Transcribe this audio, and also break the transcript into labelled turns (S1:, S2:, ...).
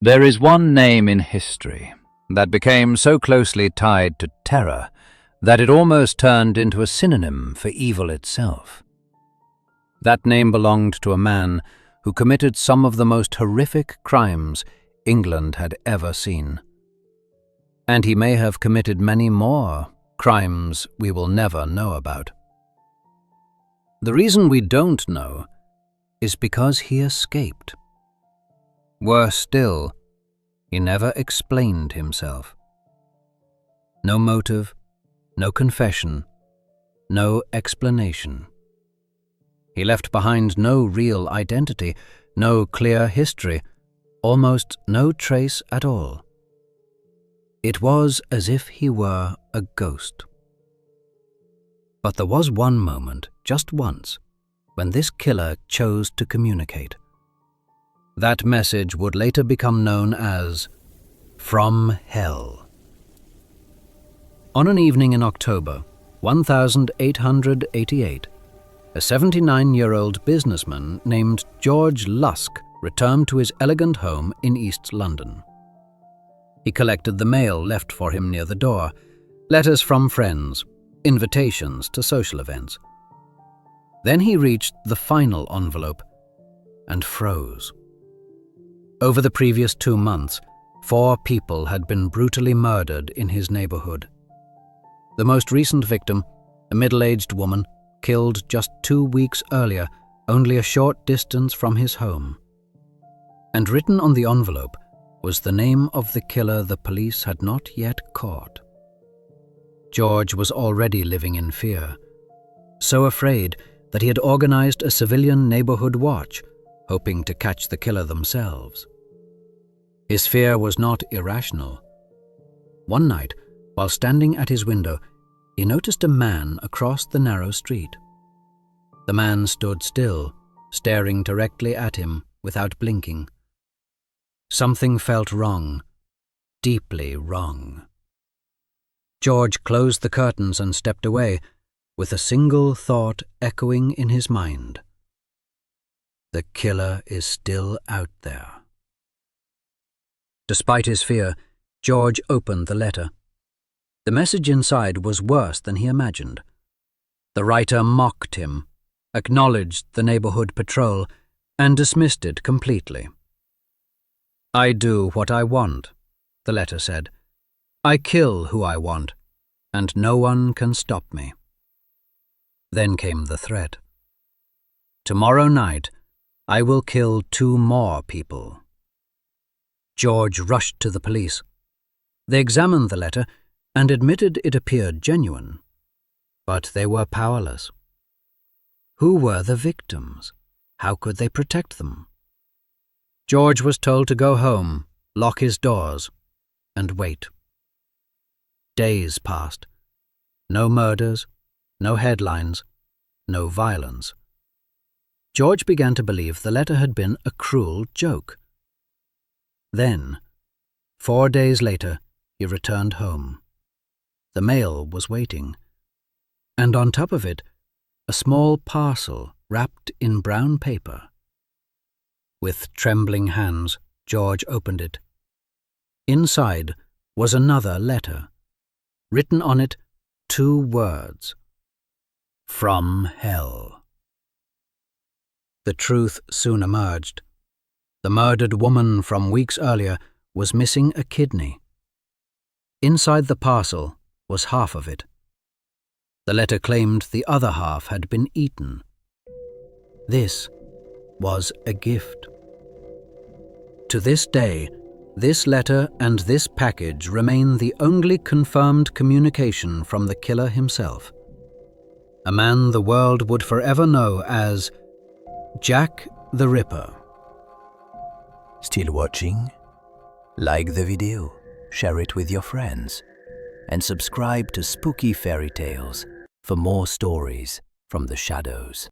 S1: There is one name in history that became so closely tied to terror that it almost turned into a synonym for evil itself. That name belonged to a man who committed some of the most horrific crimes England had ever seen. And he may have committed many more crimes we will never know about. The reason we don't know is because he escaped. Worse still, he never explained himself. No motive, no confession, no explanation. He left behind no real identity, no clear history, almost no trace at all. It was as if he were a ghost. But there was one moment, just once, when this killer chose to communicate. That message would later become known as From Hell. On an evening in October 1888, a 79-year-old businessman named George Lusk returned to his elegant home in East London. He collected the mail left for him near the door, letters from friends, invitations to social events. Then he reached the final envelope and froze. Over the previous 2 months, 4 people had been brutally murdered in his neighborhood. The most recent victim, a middle-aged woman, killed just 2 weeks earlier, only a short distance from his home. And written on the envelope was the name of the killer the police had not yet caught. George was already living in fear, so afraid that he had organized a civilian neighborhood watch, hoping to catch the killer themselves. His fear was not irrational. One night, while standing at his window, he noticed a man across the narrow street. The man stood still, staring directly at him without blinking. Something felt wrong, deeply wrong. George closed the curtains and stepped away, with a single thought echoing in his mind. The killer is still out there. Despite his fear, George opened the letter. The message inside was worse than he imagined. The writer mocked him, acknowledged the neighborhood patrol, and dismissed it completely. "I do what I want," the letter said. "I kill who I want, and no one can stop me." Then came the threat. "Tomorrow night, I will kill 2 more people." George rushed to the police. They examined the letter and admitted it appeared genuine, but they were powerless. Who were the victims? How could they protect them? George was told to go home, lock his doors, and wait. Days passed. No murders, no headlines, no violence. George began to believe the letter had been a cruel joke. Then, 4 days later, he returned home. The mail was waiting, and on top of it, a small parcel wrapped in brown paper. With trembling hands, George opened it. Inside was another letter. Written on it, 2 words: From Hell. The truth soon emerged. The murdered woman from weeks earlier was missing a kidney. Inside the parcel was half of it. The letter claimed the other half had been eaten. This was a gift. To this day, this letter and this package remain the only confirmed communication from the killer himself. A man the world would forever know as Jack the Ripper.
S2: Still watching? Like the video, share it with your friends, and subscribe to Spooky Fairy Tales for more stories from the shadows.